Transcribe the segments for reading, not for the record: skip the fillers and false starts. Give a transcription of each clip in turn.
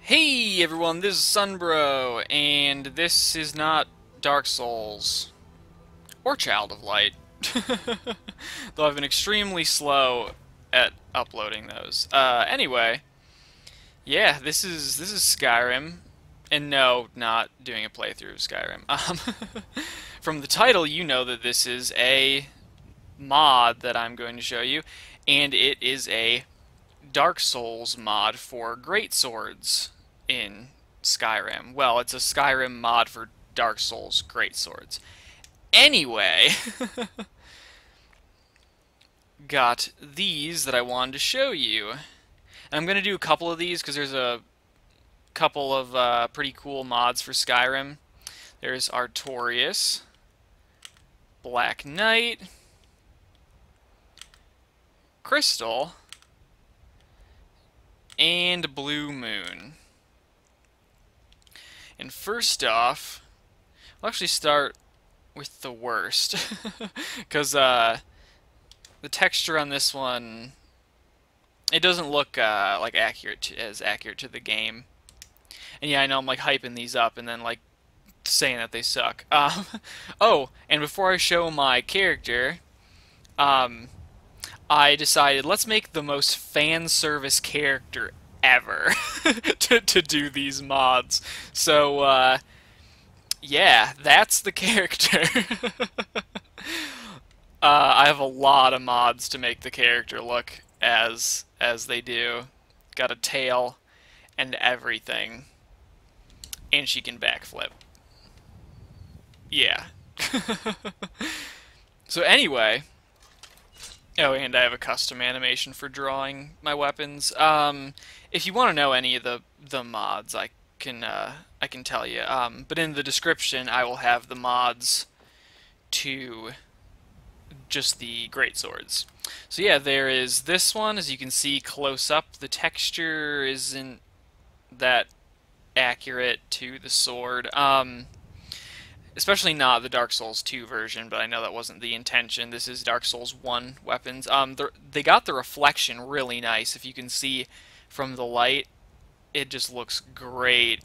Hey everyone, this is Sunbro, and this is not Dark Souls or Child of Light. Though I've been extremely slow at uploading those. Anyway, yeah, this is Skyrim, and no, not doing a playthrough of Skyrim. From the title, you know that this is a mod that I'm going to show you, and it is a Dark Souls mod for Greatswords in Skyrim. Well, it's a Skyrim mod for Dark Souls Greatswords. Anyway, got these that I wanted to show you. And I'm going to do a couple of these because there's a couple of pretty cool mods for Skyrim. There's Artorias, Black Knight, Crystal, and Blue Moon. And first off, I'll actually start with the worst, because the texture on this one, it doesn't look like as accurate to the game. And yeah, I know I'm like hyping these up and then like saying that they suck. Oh, and before I show my character, I decided let's make the most fan service character ever to do these mods. So yeah, that's the character. I have a lot of mods to make the character look as they do. Got a tail and everything, and she can backflip. Yeah. So anyway, oh, and I have a custom animation for drawing my weapons. If you want to know any of the mods, I can tell you. But in the description, I will have the mods to just the greatswords. So yeah, there is this one. As you can see close up, the texture isn't that accurate to the sword. Especially not the Dark Souls 2 version, but I know that wasn't the intention. This is Dark Souls 1 weapons. They got the reflection really nice. If you can see from the light, it just looks great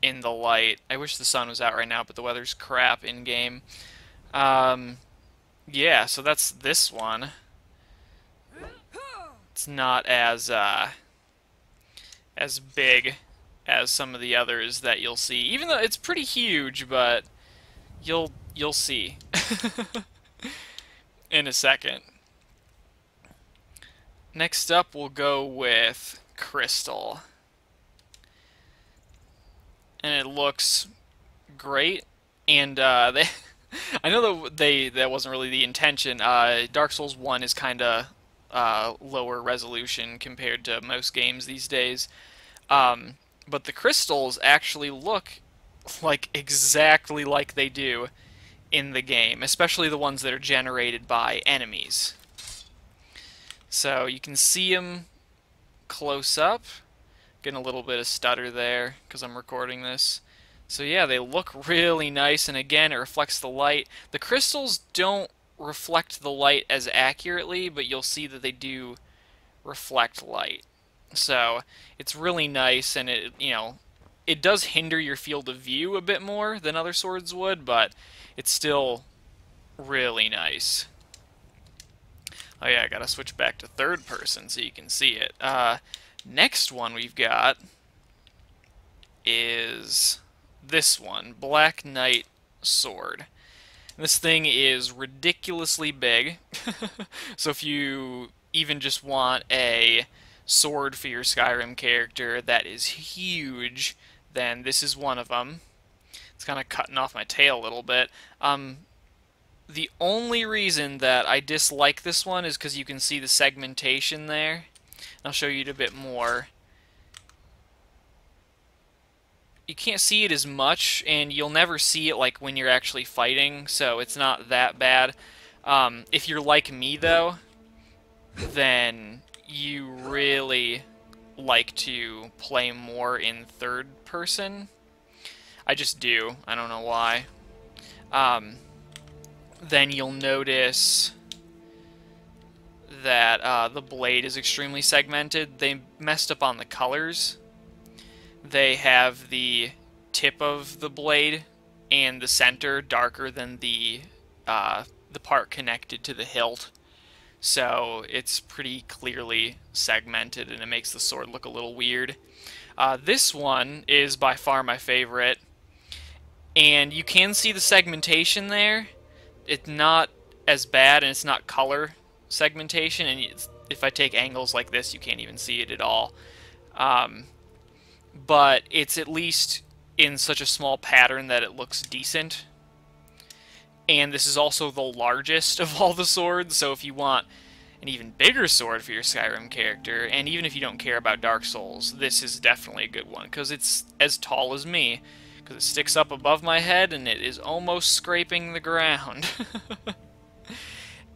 in the light. I wish the sun was out right now, but the weather's crap in-game. Yeah, so that's this one. It's not as big as some of the others that you'll see, even though it's pretty huge, but you'll see in a second. Next up, we'll go with Crystal. And it looks great, and they I know that wasn't really the intention. Dark Souls 1 is kind of lower resolution compared to most games these days. But the crystals actually look like exactly like they do in the game, especially the ones that are generated by enemies. So you can see them close up. Getting a little bit of stutter there because I'm recording this. So yeah, they look really nice, and again, it reflects the light. The crystals don't reflect the light as accurately, but you'll see that they do reflect light. So it's really nice, and it does hinder your field of view a bit more than other swords would, but it's still really nice. Oh yeah, I gotta switch back to third person so you can see it. Next one we've got is this one, Black Knight Sword. This thing is ridiculously big, so if you even just want a sword for your Skyrim character that is huge, then this is one of them. It's kind of cutting off my tail a little bit. The only reason that I dislike this one is because you can see the segmentation there. I'll show you it a bit more. You can't see it as much, and you'll never see it like when you're actually fighting, so it's not that bad. If you're like me, though, then you really like to play more in third person. I just do. I don't know why. Then you'll notice that the blade is extremely segmented. They messed up on the colors. they have the tip of the blade and the center darker than the part connected to the hilt. So it's pretty clearly segmented, and it makes the sword look a little weird. This one is by far my favorite, and you can see the segmentation there. It's not as bad, and it's not color segmentation, and if I take angles like this, you can't even see it at all. Um, but it's at least in such a small pattern that it looks decent. And this is also the largest of all the swords, so if you want an even bigger sword for your Skyrim character, and even if you don't care about Dark Souls, this is definitely a good one, because it's as tall as me, because it sticks up above my head and it is almost scraping the ground.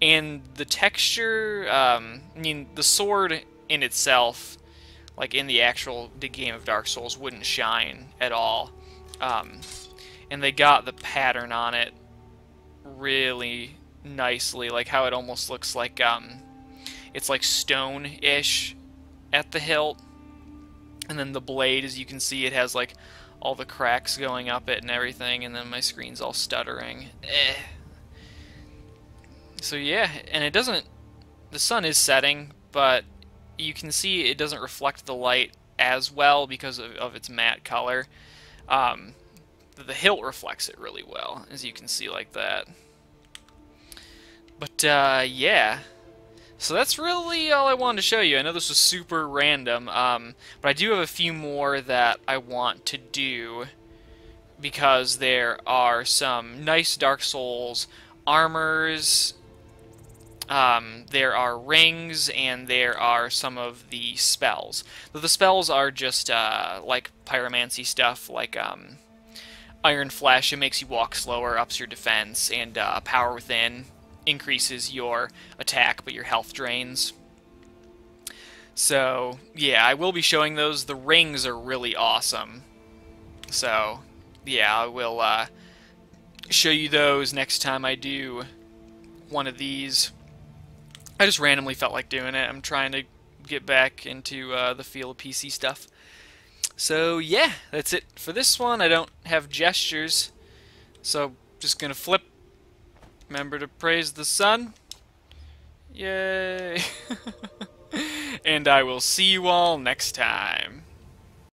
And the texture, I mean, the sword in itself, like in the actual game of Dark Souls, wouldn't shine at all. And they got the pattern on it really nicely, like how it almost looks like it's like stone-ish at the hilt, and then the blade, as you can see, it has like all the cracks going up it and everything, and then my screen's all stuttering. So yeah, and it doesn't, the sun is setting, but you can see it doesn't reflect the light as well because of its matte color. The hilt reflects it really well, as you can see like that. But yeah, so that's really all I wanted to show you. I know this was super random, but I do have a few more that I want to do, because there are some nice Dark Souls armors, there are rings, and there are some of the spells. But the spells are just like pyromancy stuff, like Iron Flesh, it makes you walk slower, ups your defense, and Power Within increases your attack, but your health drains. So, yeah, I will be showing those. The rings are really awesome. So, yeah, I will show you those next time I do one of these. I just randomly felt like doing it. I'm trying to get back into the feel of PC stuff. So, yeah, that's it for this one. I don't have gestures, so just gonna flip. Remember to praise the sun. Yay! And I will see you all next time.